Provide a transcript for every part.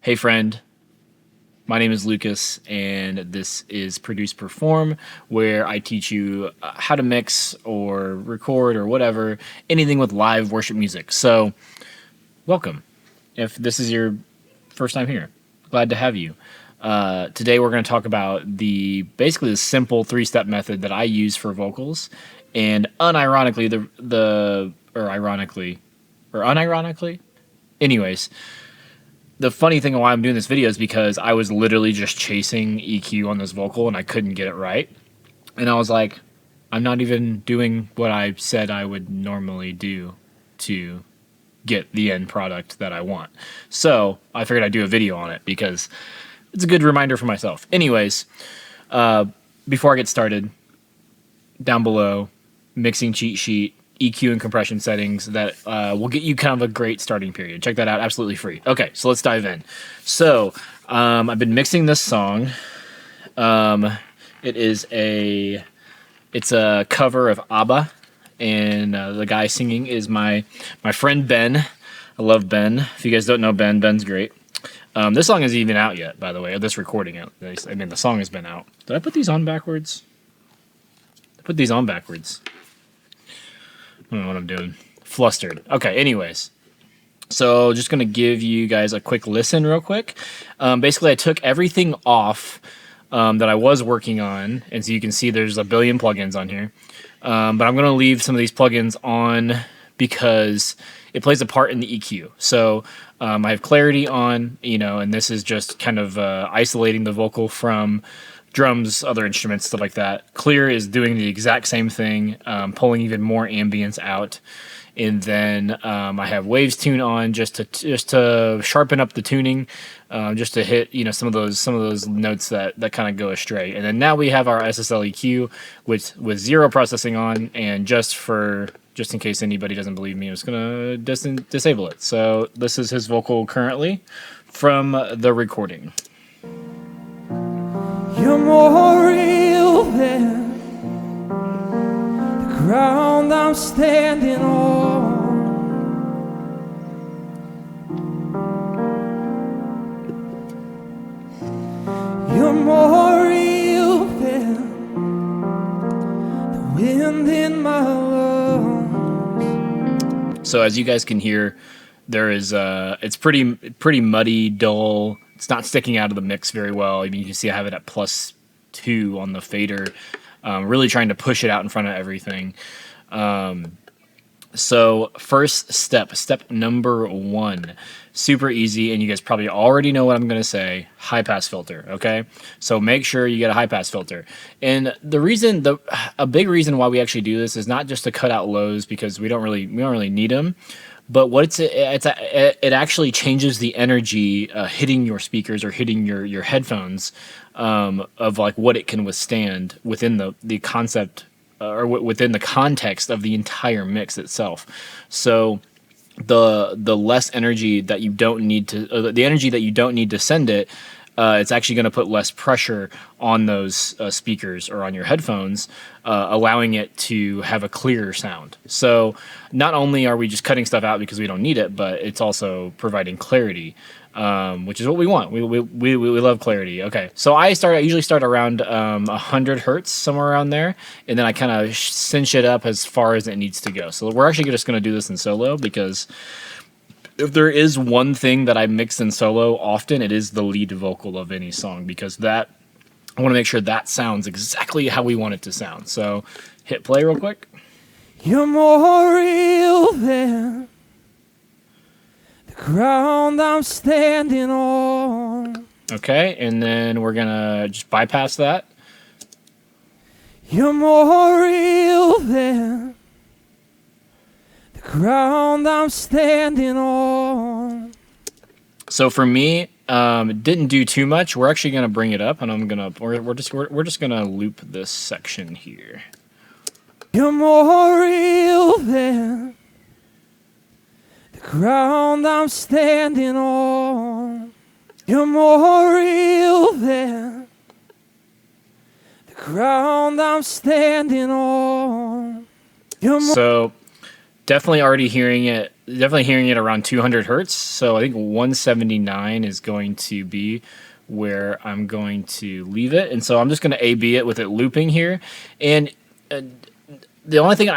Hey friend, my name is Lucas, and this is Produce Perform, where I teach you how to mix or record or whatever, anything with live worship music. So, welcome. If this is your first time here, glad to have you. Today we're going to talk about basically the simple three-step method that I use for vocals, and unironically, unironically, anyways, the funny thing why I'm doing this video is because I was literally just chasing EQ on this vocal and I couldn't get it right. And I was like, I'm not even doing what I said I would normally do to get the end product that I want. So I figured I'd do a video on it because it's a good reminder for myself. Anyways, before I get started, down below, mixing cheat sheet, EQ and compression settings that will get you kind of a great starting period. Check that out, absolutely free. Okay, so let's dive in. So I've been mixing this song. It's a cover of ABBA, and the guy singing is my friend Ben. I love Ben. If you guys don't know Ben, Ben's great. This song isn't even out yet, by the way. This recording out. I mean, the song has been out. Did I put these on backwards? I put these on backwards. I don't know what I'm doing. Flustered. Okay, anyways. So just going to give you guys a quick listen real quick. Basically, I took everything off that I was working on. And so you can see there's a billion plugins on here. But I'm going to leave some of these plugins on because it plays a part in the EQ. So I have clarity on, and this is just kind of isolating the vocal from drums, other instruments, stuff like that. Clear is doing the exact same thing, pulling even more ambience out. And then I have waves tune on just to sharpen up the tuning, just to hit some of those notes that kind of go astray. And then now we have our SSL EQ with zero processing on, and just in case anybody doesn't believe me, I'm just gonna disable it. So this is his vocal currently from the recording. You're more real than the ground I'm standing on. You're more real than the wind in my lungs. So as you guys can hear, there is it's pretty muddy, dull. It's not sticking out of the mix very well. I mean, you can see I have it at +2 on the fader, really trying to push it out in front of everything. So first step number 1, super easy, and you guys probably already know what I'm going to say, high-pass filter, okay? So make sure you get a high-pass filter. And a big reason why we actually do this is not just to cut out lows, because we don't really need them. But it actually changes the energy hitting your speakers or hitting your headphones of like what it can withstand within the concept or within the context of the entire mix itself. So the less energy that you don't need to the energy that you don't need to send it, it's actually going to put less pressure on those speakers or on your headphones, allowing it to have a clearer sound. So not only are we just cutting stuff out because we don't need it, but it's also providing clarity, which is what we want. We love clarity. Okay, so I usually start around 100 hertz, somewhere around there, and then I kind of cinch it up as far as it needs to go. So we're actually just going to do this in solo because if there is one thing that I mix in solo often, it is the lead vocal of any song, because I want to make sure that sounds exactly how we want it to sound. So hit play real quick. You're more real than the ground I'm standing on. Okay, and then we're gonna just bypass that. You're more real than the ground I'm standing on. So for me, it didn't do too much. We're actually gonna bring it up, and we're just gonna loop this section here. You're more real than the ground I'm standing on. You're more real than the ground I'm standing on. So definitely already hearing it definitely hearing it around 200 hertz. So I think 179 is going to be where I'm going to leave it. And so I'm just going to A/B it with it looping here. And the only thing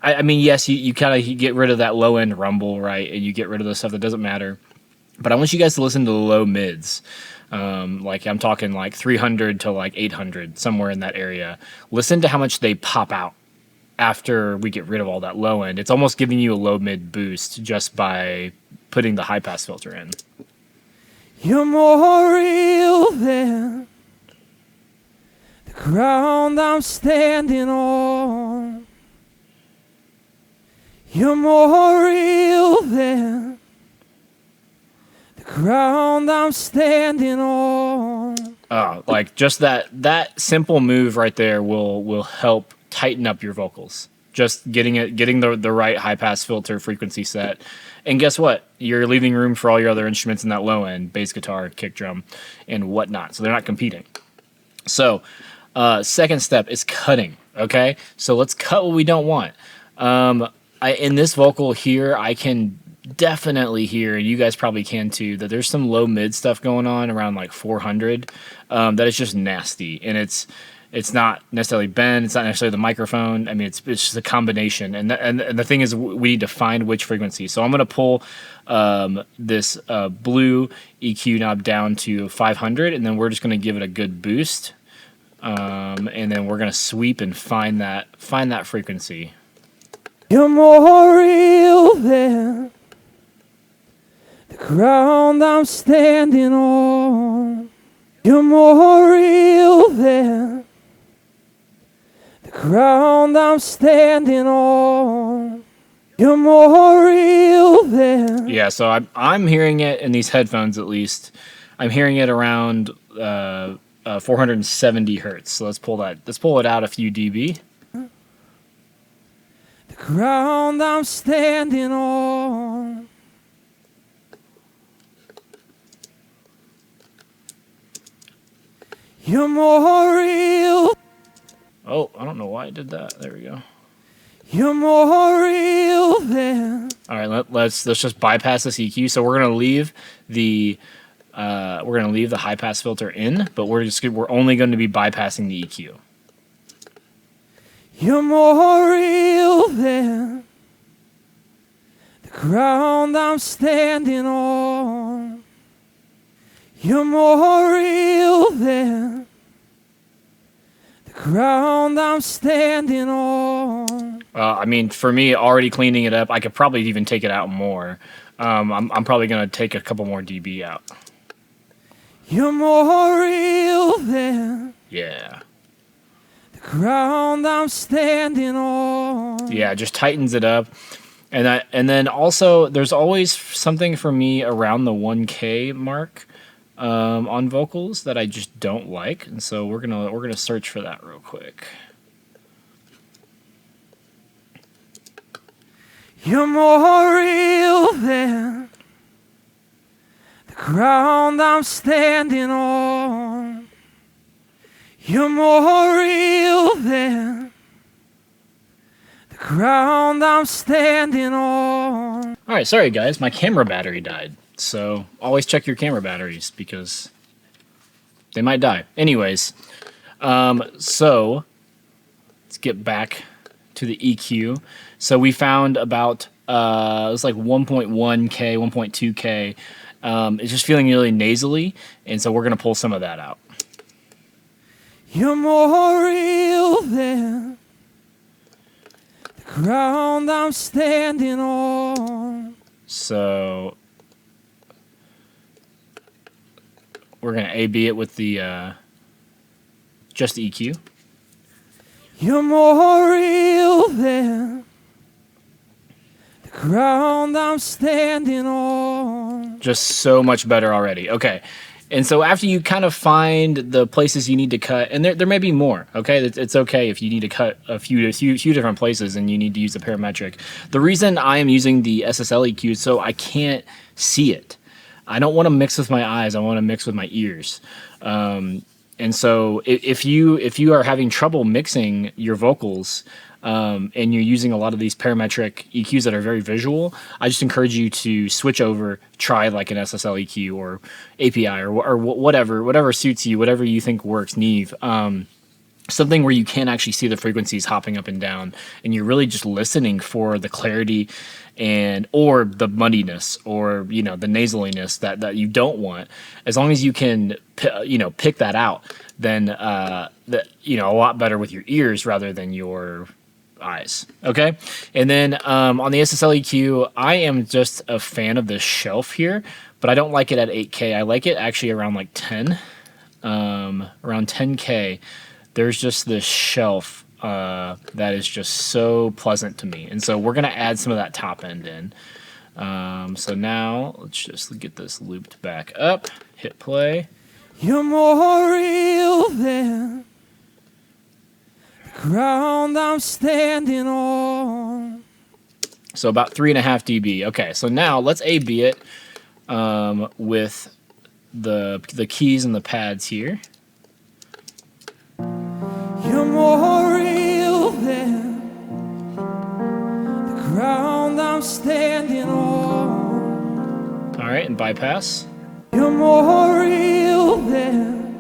I mean, yes, you kind of get rid of that low end rumble, right? And you get rid of the stuff that doesn't matter. But I want you guys to listen to the low mids. Like I'm talking like 300 to like 800, somewhere in that area. Listen to how much they pop out after we get rid of all that low end. It's almost giving you a low mid boost just by putting the high pass filter in. You're more real than the ground I'm standing on. You're more real than the ground I'm standing on. Like just that simple move right there will help tighten up your vocals. Just getting the right high pass filter frequency set. And guess what? You're leaving room for all your other instruments in that low end, bass guitar, kick drum, and whatnot. So they're not competing. So second step is cutting. Okay, so let's cut what we don't want. In this vocal here, I can definitely hear, and you guys probably can too, that there's some low mid stuff going on around like 400 that is just nasty, and it's not necessarily bend, it's not necessarily the microphone. I mean, it's just a combination, and the thing is, we need to find which frequency. So I'm gonna pull this blue EQ knob down to 500, and then we're just gonna give it a good boost, and then we're gonna sweep and find that frequency. You're more real than the ground I'm standing on. You're more real than the ground I'm standing on. You're more real than. Yeah, so I'm hearing it in these headphones at least. I'm hearing it around 470 hertz. So let's pull it out a few dB. The ground I'm standing on. You're more real. Oh, I don't know why I did that. There we go. You're more real than. All right, let's just bypass this EQ. So we're gonna leave the high pass filter in, but we're only going to be bypassing the EQ. You're more real than the ground I'm standing on. You're more real than the ground I'm standing on. I mean, for me, already cleaning it up, I could probably even take it out more. I'm probably going to take a couple more dB out. You're more real than. Yeah. The ground I'm standing on. Yeah, just tightens it up. And then also there's always something for me around the 1K mark on vocals that I just don't like, and so we're gonna search for that real quick. You're more real than the ground I'm standing on. You're more real than the ground I'm standing on. All right, sorry guys, my camera battery died. So always check your camera batteries because they might die. Anyways, so let's get back to the EQ. So we found about it was like 1.1K, 1.2K. It's just feeling really nasally, and so we're gonna pull some of that out. You're more real than the ground I'm standing on. So we're gonna A/B it with the just the EQ. You're more real than the ground I'm standing on. Just so much better already. Okay. And so after you kind of find the places you need to cut, and there may be more, okay? It's okay if you need to cut a few different places and you need to use the parametric. The reason I am using the SSL EQ is so I can't see it. I don't want to mix with my eyes. I want to mix with my ears. And And so if you are having trouble mixing your vocals, and you're using a lot of these parametric EQs that are very visual, I just encourage you to switch over, try like an SSL EQ or API or whatever suits you, whatever you think works, Neve. Something where you can actually see the frequencies hopping up and down, and you're really just listening for the clarity and or the muddiness or the nasaliness that you don't want. As long as you can pick that out, then a lot better with your ears rather than your eyes. Okay. And then on the SSL EQ, I am just a fan of this shelf here, but I don't like it at 8K. I like it actually around like 10, around 10K. There's just this shelf that is just so pleasant to me. And so we're going to add some of that top end in. So now let's just get this looped back up, hit play. You're more real than the ground I'm standing on. So about 3.5 dB. Okay, so now let's A/B it with the keys and the pads here. You're more real than the ground I'm standing on. All right, and bypass. You're more real than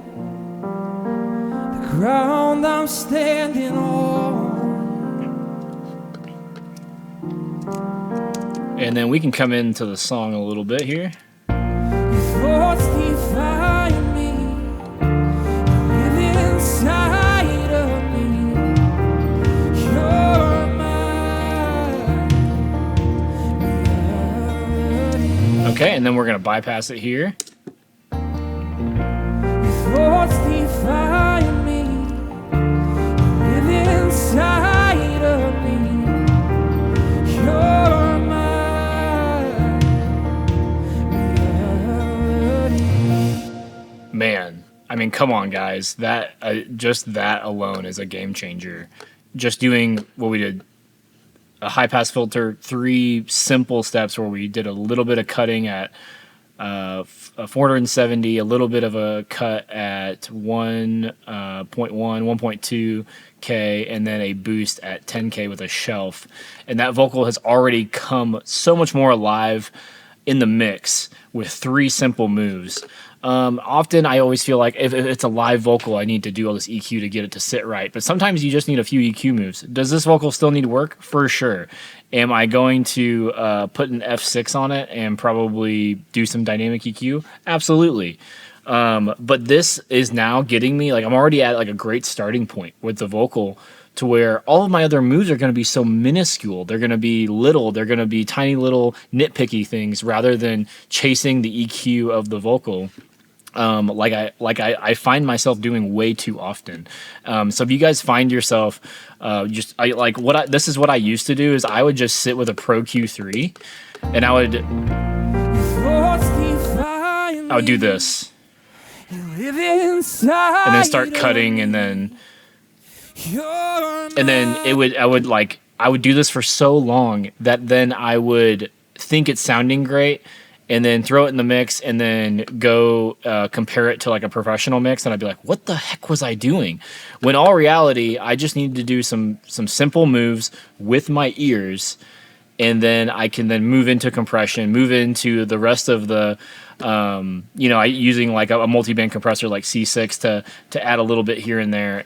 the ground I'm standing on. And then we can come into the song a little bit here. Your thoughts define me. You live inside of me. You're my reality. Okay, and then we're gonna bypass it here. Your thoughts define me. You live inside of me. You're my reality. Man, I mean, come on, guys. That just that alone is a game changer. Just doing what we did, a high pass filter, 3 simple steps where we did a little bit of cutting at 470, a little bit of a cut at 1.1, 1.2K, and then a boost at 10K with a shelf. And that vocal has already come so much more alive in the mix with 3 simple moves. Often I always feel like if it's a live vocal, I need to do all this EQ to get it to sit right. But sometimes you just need a few EQ moves. Does this vocal still need work? For sure. Am I going to put an F6 on it and probably do some dynamic EQ? Absolutely. But this is now getting me, like, I'm already at like a great starting point with the vocal, to where all of my other moves are going to be so minuscule. They're going to be little. They're going to be tiny little nitpicky things rather than chasing the EQ of the vocal. I find myself doing way too often. So if you guys find yourself this is what I used to do is I would just sit with a Pro Q3 and I would do this and then start cutting and then I would do this for so long that then I would think it's sounding great and then throw it in the mix and then go compare it to like a professional mix. And I'd be like, what the heck was I doing? When all reality, I just needed to do some simple moves with my ears. And then I can then move into compression, move into the rest of the, using like a multi-band compressor like C6 to add a little bit here and there.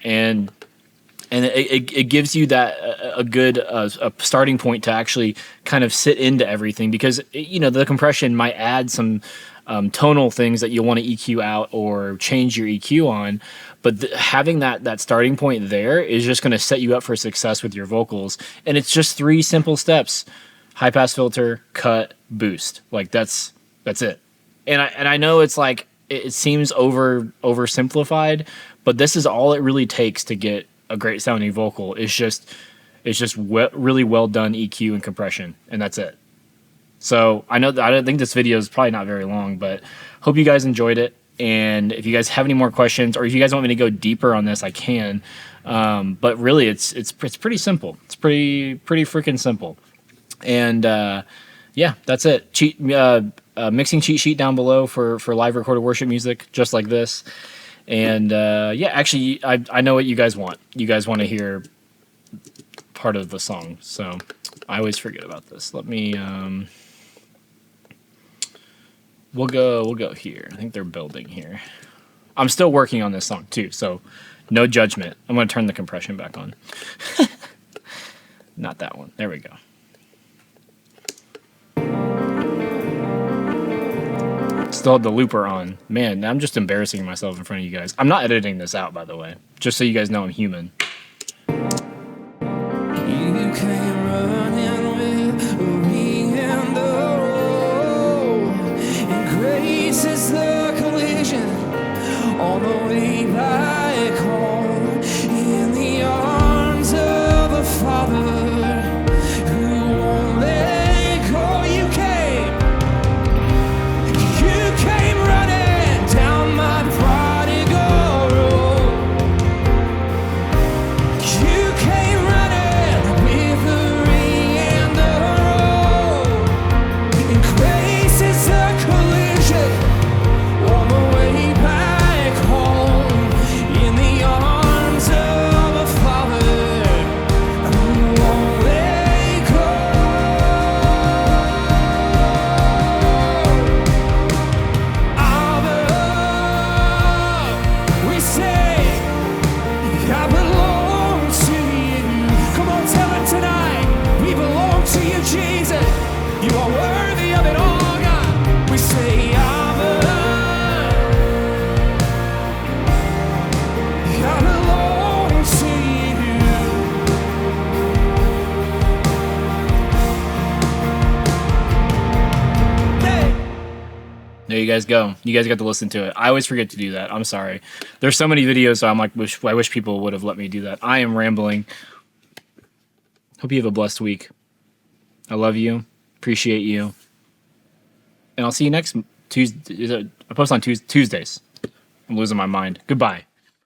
And it gives you that a good a starting point to actually kind of sit into everything, because the compression might add some tonal things that you'll want to EQ out or change your EQ on, but having that starting point there is just going to set you up for success with your vocals. And it's just 3 simple steps: high pass filter, cut, boost. Like that's it. And I know it's like it seems oversimplified, but this is all it really takes to get a great sounding vocal. It's just really well done EQ and compression, and that's it. So I don't think this video is probably not very long, but hope you guys enjoyed it. And if you guys have any more questions, or if you guys want me to go deeper on this, I can. But really, it's pretty simple. It's pretty freaking simple. And yeah, that's it. Mixing cheat sheet down below for live recorded worship music, just like this. And yeah, actually, I know what you guys want. You guys want to hear part of the song, so I always forget about this. Let me. We'll go here. I think they're building here. I'm still working on this song too, so no judgment. I'm gonna turn the compression back on. Not that one. There we go. Still have the looper on. Man, I'm just embarrassing myself in front of you guys. I'm not editing this out, by the way. Just so you guys know I'm human. You came running with me in the road, and grace is the collision on the way back home, in the arms of the Father who won't let go. You came running down my prodigal road. You came running with the ring and the roll, and grace is a collision on the way back home, in the arms of a Father who won't let go. Abba, we say, I belong to you. Come on, tell it tonight. We belong to you, Jesus. You are worthy of it all, God. We say, Abba, I belong to you. Hey. There you guys go. You guys got to listen to it. I always forget to do that. I'm sorry. There's so many videos, so I'm like, I wish people would have let me do that. I am rambling. Hope you have a blessed week. I love you. Appreciate you. And I'll see you next Tuesday. I post on Tuesdays. I'm losing my mind. Goodbye.